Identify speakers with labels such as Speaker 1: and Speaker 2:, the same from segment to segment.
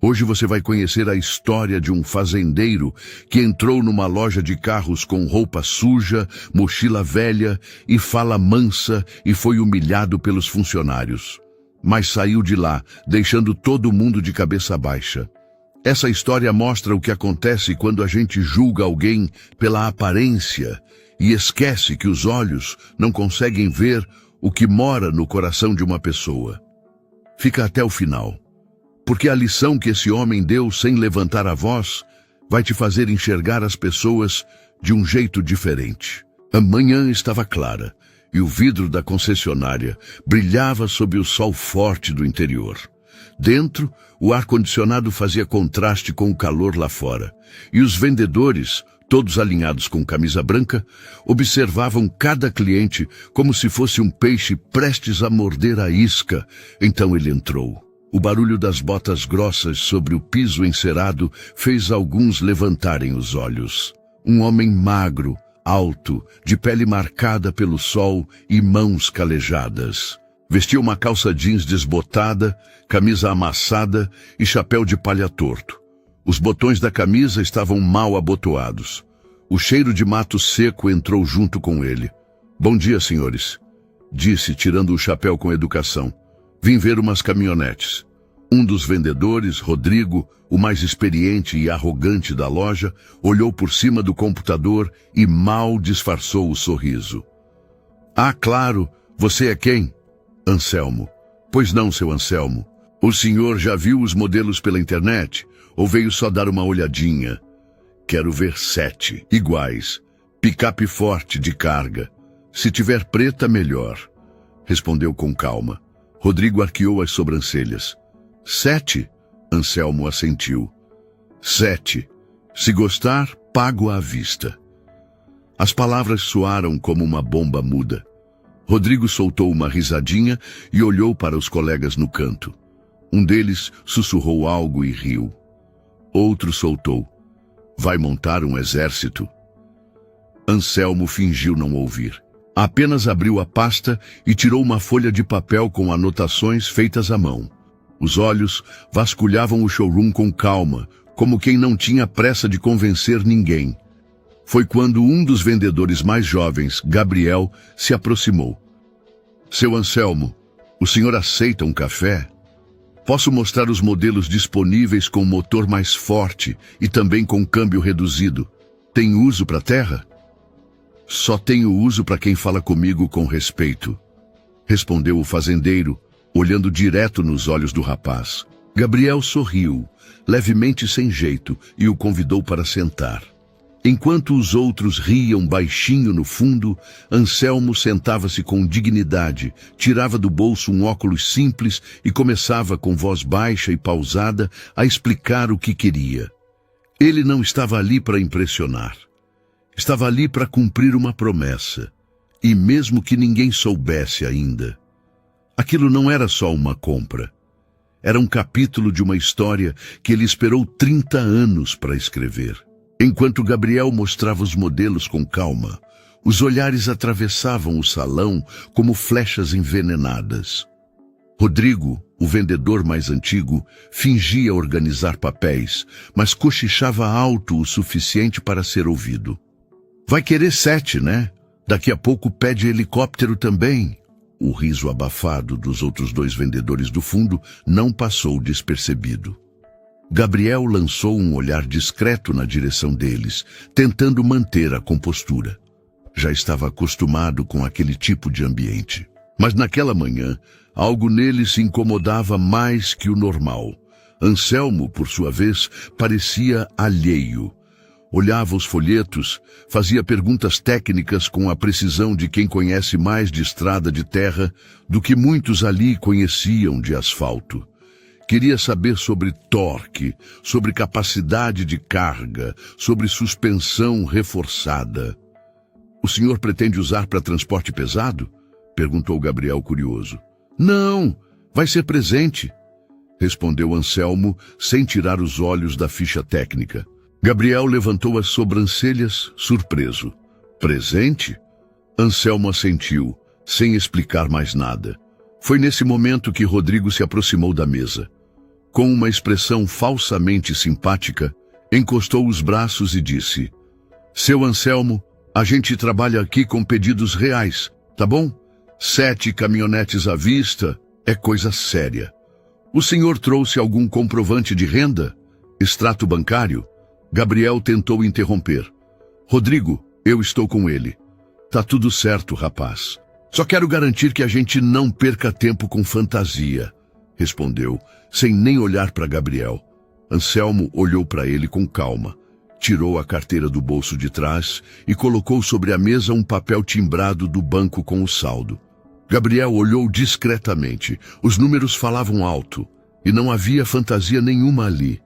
Speaker 1: Hoje você vai conhecer a história de um fazendeiro que entrou numa loja de carros com roupa suja, mochila velha e fala mansa e foi humilhado pelos funcionários. Mas saiu de lá, deixando todo mundo de cabeça baixa. Essa história mostra o que acontece quando a gente julga alguém pela aparência e esquece que os olhos não conseguem ver o que mora no coração de uma pessoa. Fica até o final, porque a lição que esse homem deu sem levantar a voz vai te fazer enxergar as pessoas de um jeito diferente. A manhã estava clara e o vidro da concessionária brilhava sob o sol forte do interior. Dentro, o ar-condicionado fazia contraste com o calor lá fora, e os vendedores, todos alinhados com camisa branca, observavam cada cliente como se fosse um peixe prestes a morder a isca. Então ele entrou. O barulho das botas grossas sobre o piso encerado fez alguns levantarem os olhos. Um homem magro, alto, de pele marcada pelo sol e mãos calejadas. Vestia uma calça jeans desbotada, camisa amassada e chapéu de palha torto. Os botões da camisa estavam mal abotoados. O cheiro de mato seco entrou junto com ele. "Bom dia, senhores", disse, tirando o chapéu com educação. "Vim ver umas caminhonetes." Um dos vendedores, Rodrigo, o mais experiente e arrogante da loja, olhou por cima do computador e mal disfarçou o sorriso. "Ah, claro, você é quem?" "Anselmo." "Pois não, seu Anselmo. O senhor já viu os modelos pela internet? Ou veio só dar uma olhadinha?" "Quero ver 7 iguais. Picape forte de carga. Se tiver preta, melhor", respondeu com calma. Rodrigo arqueou as sobrancelhas. 7? Anselmo assentiu. 7. Se gostar, pago à vista." As palavras soaram como uma bomba muda. Rodrigo soltou uma risadinha e olhou para os colegas no canto. Um deles sussurrou algo e riu. Outro soltou: "Vai montar um exército?" Anselmo fingiu não ouvir. Apenas abriu a pasta e tirou uma folha de papel com anotações feitas à mão. Os olhos vasculhavam o showroom com calma, como quem não tinha pressa de convencer ninguém. Foi quando um dos vendedores mais jovens, Gabriel, se aproximou. "Seu Anselmo, o senhor aceita um café? Posso mostrar os modelos disponíveis com motor mais forte e também com câmbio reduzido. Tem uso para terra?" "Só tenho uso para quem fala comigo com respeito", respondeu o fazendeiro, olhando direto nos olhos do rapaz. Gabriel sorriu, levemente sem jeito, e o convidou para sentar. Enquanto os outros riam baixinho no fundo, Anselmo sentava-se com dignidade, tirava do bolso um óculos simples e começava com voz baixa e pausada a explicar o que queria. Ele não estava ali para impressionar. Estava ali para cumprir uma promessa. E mesmo que ninguém soubesse ainda, aquilo não era só uma compra. Era um capítulo de uma história que ele esperou 30 anos para escrever. Enquanto Gabriel mostrava os modelos com calma, os olhares atravessavam o salão como flechas envenenadas. Rodrigo, o vendedor mais antigo, fingia organizar papéis, mas cochichava alto o suficiente para ser ouvido. "Vai querer 7, né? Daqui a pouco pede helicóptero também." O riso abafado dos outros 2 vendedores do fundo não passou despercebido. Gabriel lançou um olhar discreto na direção deles, tentando manter a compostura. Já estava acostumado com aquele tipo de ambiente. Mas naquela manhã, algo nele se incomodava mais que o normal. Anselmo, por sua vez, parecia alheio. Olhava os folhetos, fazia perguntas técnicas com a precisão de quem conhece mais de estrada de terra do que muitos ali conheciam de asfalto. Queria saber sobre torque, sobre capacidade de carga, sobre suspensão reforçada. "O senhor pretende usar para transporte pesado?" perguntou Gabriel curioso. "Não, vai ser presente", respondeu Anselmo, sem tirar os olhos da ficha técnica. Gabriel levantou as sobrancelhas, surpreso. "Presente?" Anselmo assentiu, sem explicar mais nada. Foi nesse momento que Rodrigo se aproximou da mesa. com uma expressão falsamente simpática, encostou os braços e disse: Seu Anselmo, a gente trabalha aqui com pedidos reais, tá bom? 7 caminhonetes à vista é coisa séria. O senhor trouxe algum comprovante de renda? Extrato bancário? Gabriel tentou interromper. Rodrigo, eu estou com ele. Tá tudo certo, rapaz. Só quero garantir que a gente não perca tempo com fantasia, respondeu, sem nem olhar para Gabriel. Anselmo olhou para ele com calma, tirou a carteira do bolso de trás e colocou sobre a mesa um papel timbrado do banco com o saldo. Gabriel olhou discretamente. Os números falavam alto e não havia fantasia nenhuma ali.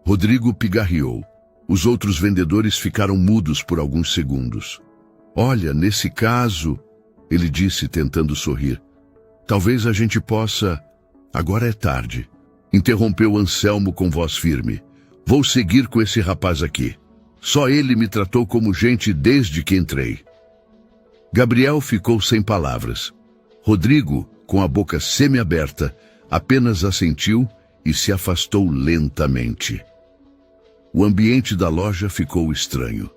Speaker 1: Rodrigo pigarreou. Os outros vendedores ficaram mudos por alguns segundos. Olha, nesse caso, ele disse tentando sorrir, talvez a gente possa... Agora é tarde. Interrompeu Anselmo com voz firme. Vou seguir com esse rapaz aqui. Só ele me tratou como gente desde que entrei. Gabriel ficou sem palavras. Rodrigo, com a boca semiaberta, apenas assentiu e se afastou lentamente. O ambiente da loja ficou estranho.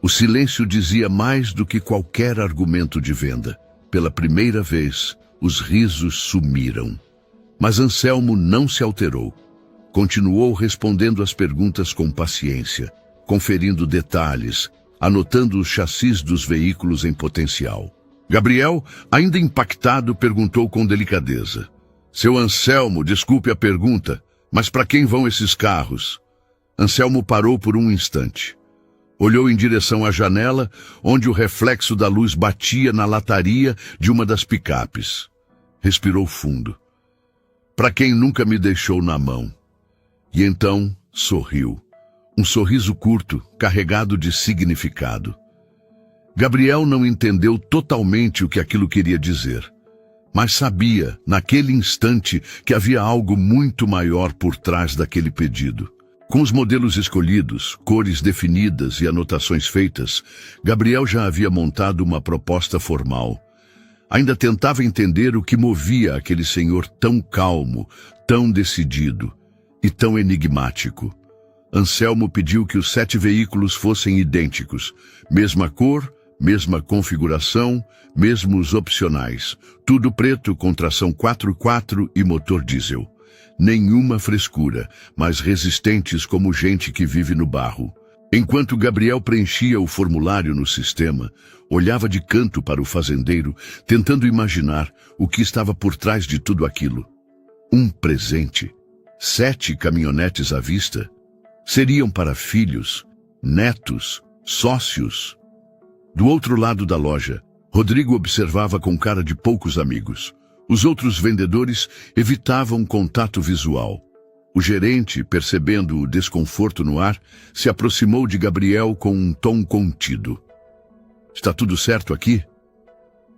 Speaker 1: O silêncio dizia mais do que qualquer argumento de venda. Pela primeira vez, os risos sumiram. Mas Anselmo não se alterou. Continuou respondendo às perguntas com paciência, conferindo detalhes, anotando os chassis dos veículos em potencial. Gabriel, ainda impactado, perguntou com delicadeza. Seu Anselmo, desculpe a pergunta, mas para quem vão esses carros? Anselmo parou por um instante. Olhou em direção à janela, onde o reflexo da luz batia na lataria de uma das picapes. Respirou fundo. Para quem nunca me deixou na mão. E então sorriu. Um sorriso curto, carregado de significado. Gabriel não entendeu totalmente o que aquilo queria dizer, mas sabia, naquele instante, que havia algo muito maior por trás daquele pedido. Com os modelos escolhidos, cores definidas e anotações feitas, Gabriel já havia montado uma proposta formal. Ainda tentava entender o que movia aquele senhor tão calmo, tão decidido e tão enigmático. Anselmo pediu que os 7 veículos fossem idênticos, mesma cor, mesma configuração, mesmos opcionais. Tudo preto com tração 4x4 e motor diesel. Nenhuma frescura, mas resistentes como gente que vive no barro. Enquanto Gabriel preenchia o formulário no sistema, olhava de canto para o fazendeiro, tentando imaginar o que estava por trás de tudo aquilo. Um presente. 7 caminhonetes à vista. Seriam para filhos, netos, sócios. Do outro lado da loja, Rodrigo observava com cara de poucos amigos. Os outros vendedores evitavam contato visual. O gerente, percebendo o desconforto no ar, se aproximou de Gabriel com um tom contido. Está tudo certo aqui?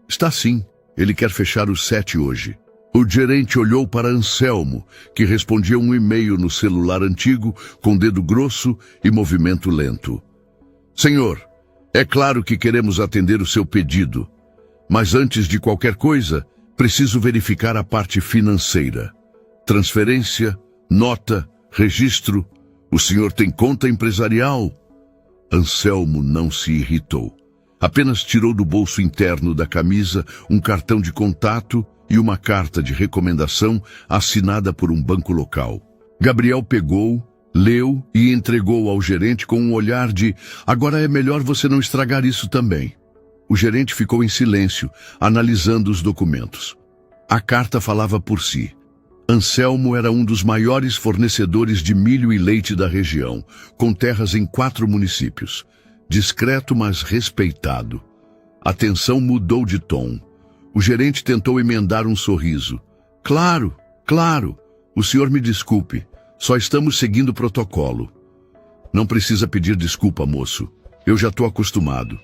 Speaker 1: Está sim. Ele quer fechar os 7 hoje. O gerente olhou para Anselmo, que respondia um e-mail no celular antigo, com dedo grosso e movimento lento. Senhor, é claro que queremos atender o seu pedido, mas antes de qualquer coisa, preciso verificar a parte financeira. Transferência, nota, registro. O senhor tem conta empresarial? Anselmo não se irritou. Apenas tirou do bolso interno da camisa um cartão de contato e uma carta de recomendação assinada por um banco local. Gabriel pegou, leu e entregou ao gerente com um olhar de agora é melhor você não estragar isso também. O gerente ficou em silêncio, analisando os documentos. A carta falava por si. Anselmo era um dos maiores fornecedores de milho e leite da região, com terras em 4 municípios. Discreto, mas respeitado. A tensão mudou de tom. O gerente tentou emendar um sorriso. Claro, claro. O senhor me desculpe. Só estamos seguindo o protocolo. Não precisa pedir desculpa, moço. Eu já estou acostumado.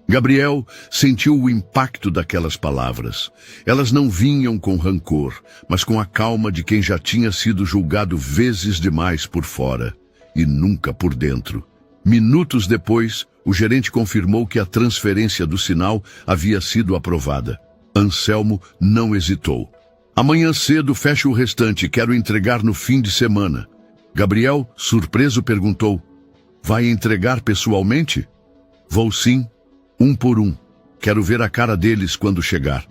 Speaker 1: Gabriel sentiu o impacto daquelas palavras. Elas não vinham com rancor, mas com a calma de quem já tinha sido julgado vezes demais por fora, e nunca por dentro. Minutos depois, o gerente confirmou que a transferência do sinal havia sido aprovada. Anselmo não hesitou. Amanhã cedo fecho o restante, quero entregar no fim de semana. Gabriel, surpreso, perguntou: vai entregar pessoalmente? Vou sim, um por um. Quero ver a cara deles quando chegar.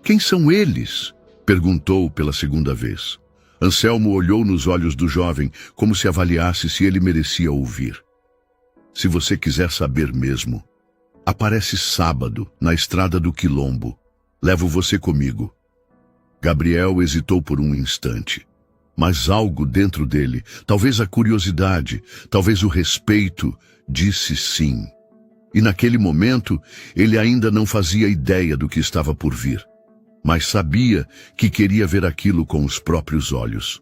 Speaker 1: Quem são eles? Perguntou pela segunda vez. Anselmo olhou nos olhos do jovem, como se avaliasse se ele merecia ouvir. Se você quiser saber mesmo, aparece sábado, na estrada do Quilombo. Levo você comigo. Gabriel hesitou por um instante. Mas algo dentro dele, talvez a curiosidade, talvez o respeito, disse sim. E naquele momento, ele ainda não fazia ideia do que estava por vir. Mas sabia que queria ver aquilo com os próprios olhos.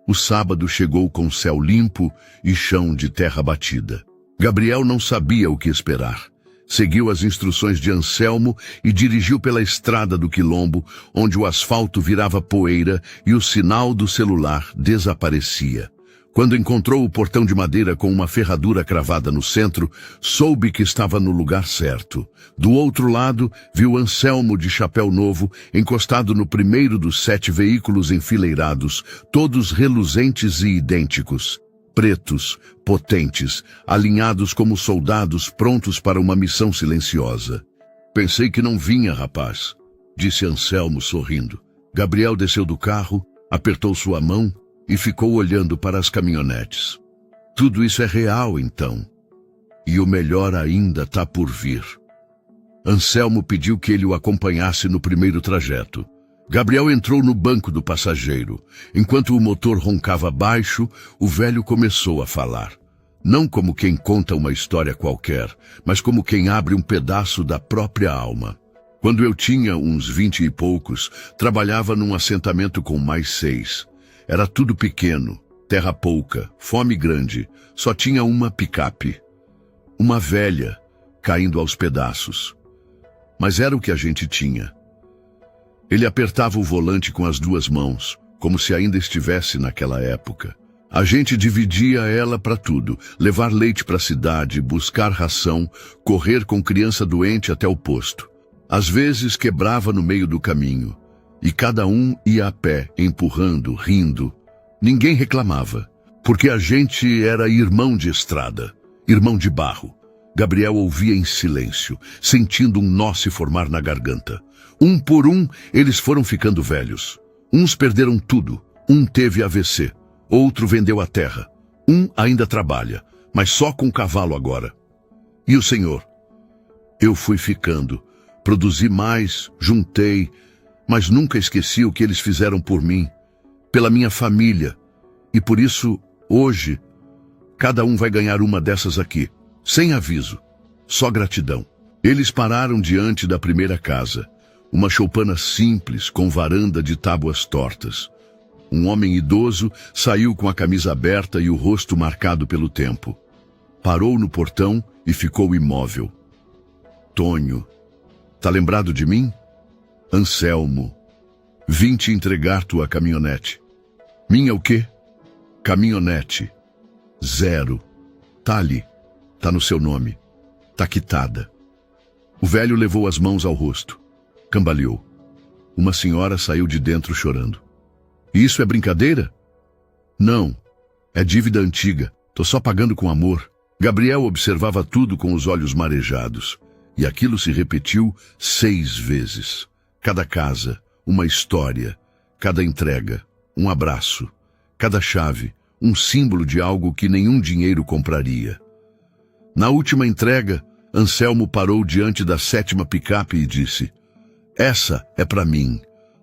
Speaker 1: O sábado chegou com céu limpo e chão de terra batida. Gabriel não sabia o que esperar. Seguiu as instruções de Anselmo e dirigiu pela estrada do Quilombo, onde o asfalto virava poeira e o sinal do celular desaparecia. Quando encontrou o portão de madeira com uma ferradura cravada no centro, soube que estava no lugar certo. Do outro lado, viu Anselmo de chapéu novo, encostado no primeiro dos 7 veículos enfileirados, todos reluzentes e idênticos. Pretos, potentes, alinhados como soldados prontos para uma missão silenciosa. Pensei que não vinha, rapaz, disse Anselmo sorrindo. Gabriel desceu do carro, apertou sua mão e ficou olhando para as caminhonetes. Tudo isso é real, então. E o melhor ainda está por vir. Anselmo pediu que ele o acompanhasse no primeiro trajeto. Gabriel entrou no banco do passageiro. Enquanto o motor roncava baixo, o velho começou a falar. Não como quem conta uma história qualquer, mas como quem abre um pedaço da própria alma. Quando eu tinha uns 20 e poucos, trabalhava num assentamento com mais 6. Era tudo pequeno, terra pouca, fome grande, só tinha uma picape. Uma velha, caindo aos pedaços. Mas era o que a gente tinha. Ele apertava o volante com as 2 mãos, como se ainda estivesse naquela época. A gente dividia ela para tudo, levar leite para a cidade, buscar ração, correr com criança doente até o posto. Às vezes quebrava no meio do caminho, e cada um ia a pé, empurrando, rindo. Ninguém reclamava, porque a gente era irmão de estrada, irmão de barro. Gabriel ouvia em silêncio, sentindo um nó se formar na garganta. Um por um, eles foram ficando velhos. Uns perderam tudo. Um teve AVC. Outro vendeu a terra. Um ainda trabalha, mas só com cavalo agora. E o senhor? Eu fui ficando. Produzi mais, juntei, mas nunca esqueci o que eles fizeram por mim, pela minha família. E por isso, hoje, cada um vai ganhar uma dessas aqui, sem aviso, só gratidão. Eles pararam diante da primeira casa. Uma choupana simples, com varanda de tábuas tortas. Um homem idoso saiu com a camisa aberta e o rosto marcado pelo tempo. Parou no portão e ficou imóvel. Tonho, tá lembrado de mim? Anselmo, vim te entregar tua caminhonete. Minha o quê? Caminhonete. 0. Tá ali, tá no seu nome. Tá quitada. O velho levou as mãos ao rosto. Cambaleou. Uma senhora saiu de dentro chorando. Isso é brincadeira? Não. É dívida antiga. Tô só pagando com amor. Gabriel observava tudo com os olhos marejados. E aquilo se repetiu 6 vezes. Cada casa, uma história. Cada entrega, um abraço. Cada chave, um símbolo de algo que nenhum dinheiro compraria. Na última entrega, Anselmo parou diante da 7ª picape e disse: essa é para mim,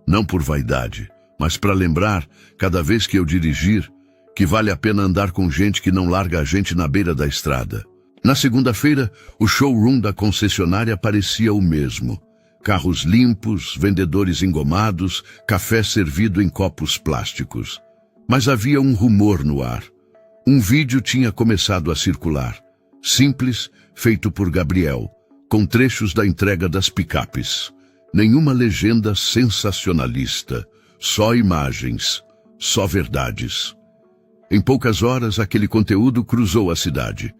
Speaker 1: não por vaidade, mas para lembrar, cada vez que eu dirigir, que vale a pena andar com gente que não larga a gente na beira da estrada. Na segunda-feira, o showroom da concessionária parecia o mesmo. Carros limpos, vendedores engomados, café servido em copos plásticos. Mas havia um rumor no ar. Um vídeo tinha começado a circular. Simples, feito por Gabriel, com trechos da entrega das picapes. Nenhuma legenda sensacionalista, só imagens, só verdades. Em poucas horas, aquele conteúdo cruzou a cidade.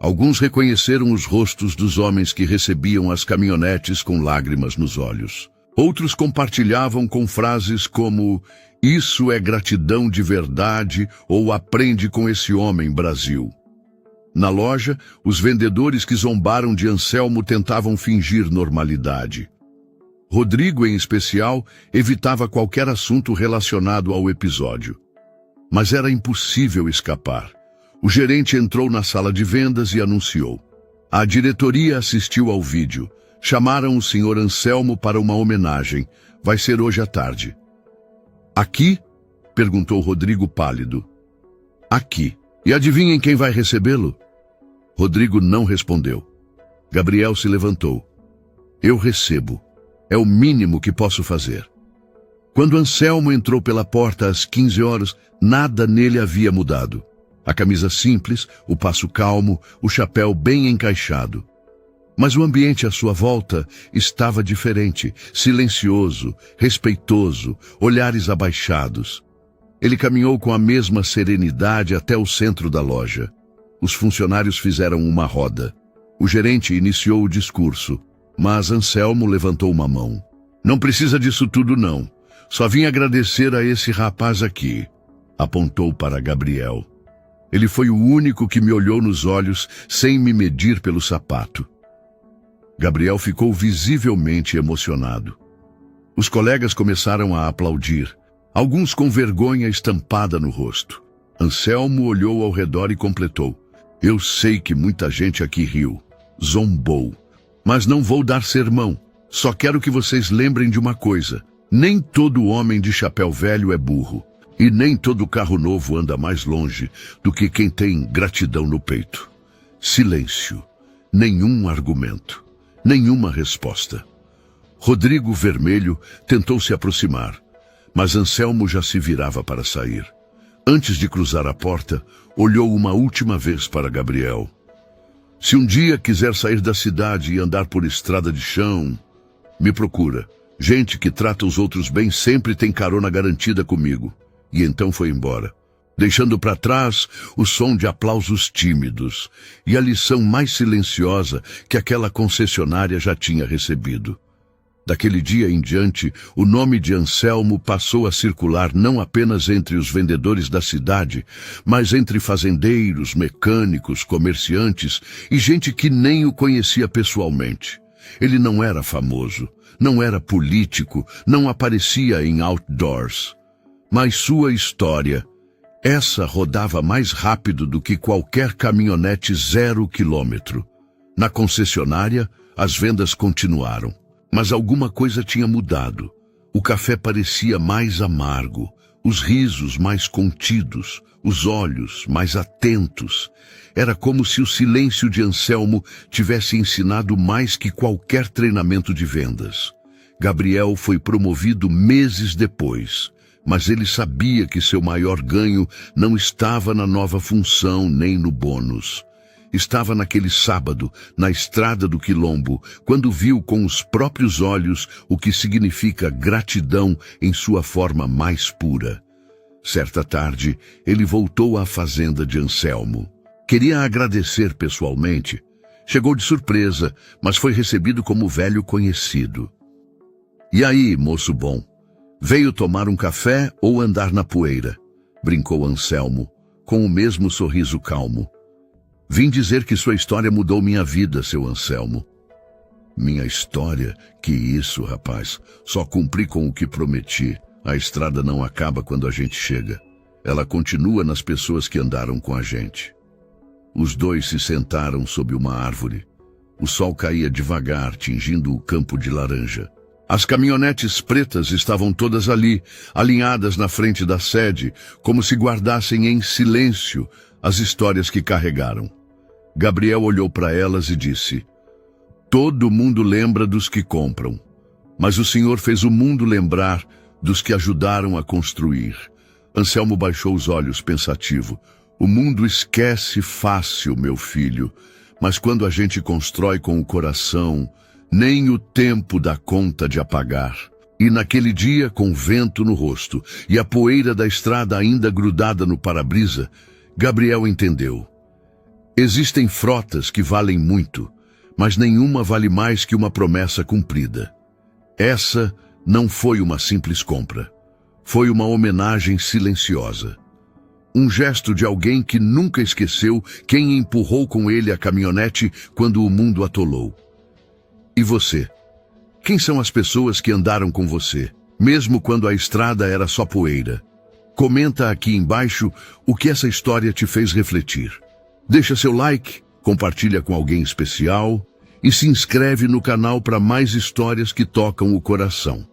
Speaker 1: Alguns reconheceram os rostos dos homens que recebiam as caminhonetes com lágrimas nos olhos. Outros compartilhavam com frases como "Isso é gratidão de verdade" ou "Aprende com esse homem, Brasil". Na loja, os vendedores que zombaram de Anselmo tentavam fingir normalidade. Rodrigo, em especial, evitava qualquer assunto relacionado ao episódio. Mas era impossível escapar. O gerente entrou na sala de vendas e anunciou. A diretoria assistiu ao vídeo. Chamaram o senhor Anselmo para uma homenagem. Vai ser hoje à tarde. Aqui? Perguntou Rodrigo pálido. Aqui. E adivinhem quem vai recebê-lo? Rodrigo não respondeu. Gabriel se levantou. Eu recebo. É o mínimo que posso fazer. Quando Anselmo entrou pela porta às 15 horas, nada nele havia mudado. A camisa simples, o passo calmo, o chapéu bem encaixado. Mas o ambiente à sua volta estava diferente, silencioso, respeitoso, olhares abaixados. Ele caminhou com a mesma serenidade até o centro da loja. Os funcionários fizeram uma roda. O gerente iniciou o discurso, mas Anselmo levantou uma mão. Não precisa disso tudo, não. Só vim agradecer a esse rapaz aqui. Apontou para Gabriel. Ele foi o único que me olhou nos olhos sem me medir pelo sapato. Gabriel ficou visivelmente emocionado. Os colegas começaram a aplaudir, alguns com vergonha estampada no rosto. Anselmo olhou ao redor e completou. Eu sei que muita gente aqui riu, zombou, mas não vou dar sermão. Só quero que vocês lembrem de uma coisa. Nem todo homem de chapéu velho é burro, e nem todo carro novo anda mais longe do que quem tem gratidão no peito. Silêncio, nenhum argumento. Nenhuma resposta. Rodrigo, vermelho, tentou se aproximar, mas Anselmo já se virava para sair. Antes de cruzar a porta, olhou uma última vez para Gabriel. Se um dia quiser sair da cidade e andar por estrada de chão, me procura. Gente que trata os outros bem sempre tem carona garantida comigo. E então foi embora, deixando para trás o som de aplausos tímidos e a lição mais silenciosa que aquela concessionária já tinha recebido. Daquele dia em diante, o nome de Anselmo passou a circular não apenas entre os vendedores da cidade, mas entre fazendeiros, mecânicos, comerciantes e gente que nem o conhecia pessoalmente. Ele não era famoso, não era político, não aparecia em outdoors. Mas sua história, essa rodava mais rápido do que qualquer caminhonete 0 quilômetro. Na concessionária, as vendas continuaram, mas alguma coisa tinha mudado. O café parecia mais amargo, os risos mais contidos, os olhos mais atentos. Era como se o silêncio de Anselmo tivesse ensinado mais que qualquer treinamento de vendas. Gabriel foi promovido meses depois. Mas ele sabia que seu maior ganho não estava na nova função nem no bônus. Estava naquele sábado, na estrada do Quilombo, quando viu com os próprios olhos o que significa gratidão em sua forma mais pura. Certa tarde, ele voltou à fazenda de Anselmo. Queria agradecer pessoalmente. Chegou de surpresa, mas foi recebido como velho conhecido. E aí, moço bom? Veio tomar um café ou andar na poeira? Brincou Anselmo, com o mesmo sorriso calmo. Vim dizer que sua história mudou minha vida, seu Anselmo. Minha história? Que isso, rapaz. Só cumpri com o que prometi. A estrada não acaba quando a gente chega. Ela continua nas pessoas que andaram com a gente. Os dois se sentaram sob uma árvore. O sol caía devagar, tingindo o campo de laranja. As caminhonetes pretas estavam todas ali, alinhadas na frente da sede, como se guardassem em silêncio as histórias que carregaram. Gabriel olhou para elas e disse: todo mundo lembra dos que compram, mas o Senhor fez o mundo lembrar dos que ajudaram a construir. Anselmo baixou os olhos pensativo. O mundo esquece fácil, meu filho, mas quando a gente constrói com o coração, nem o tempo dá conta de apagar. E naquele dia, com vento no rosto e a poeira da estrada ainda grudada no para-brisa, Gabriel entendeu. Existem frotas que valem muito, mas nenhuma vale mais que uma promessa cumprida. Essa não foi uma simples compra. Foi uma homenagem silenciosa. Um gesto de alguém que nunca esqueceu quem empurrou com ele a caminhonete quando o mundo atolou. E você? Quem são as pessoas que andaram com você, mesmo quando a estrada era só poeira? Comenta aqui embaixo o que essa história te fez refletir. Deixa seu like, compartilha com alguém especial e se inscreve no canal para mais histórias que tocam o coração.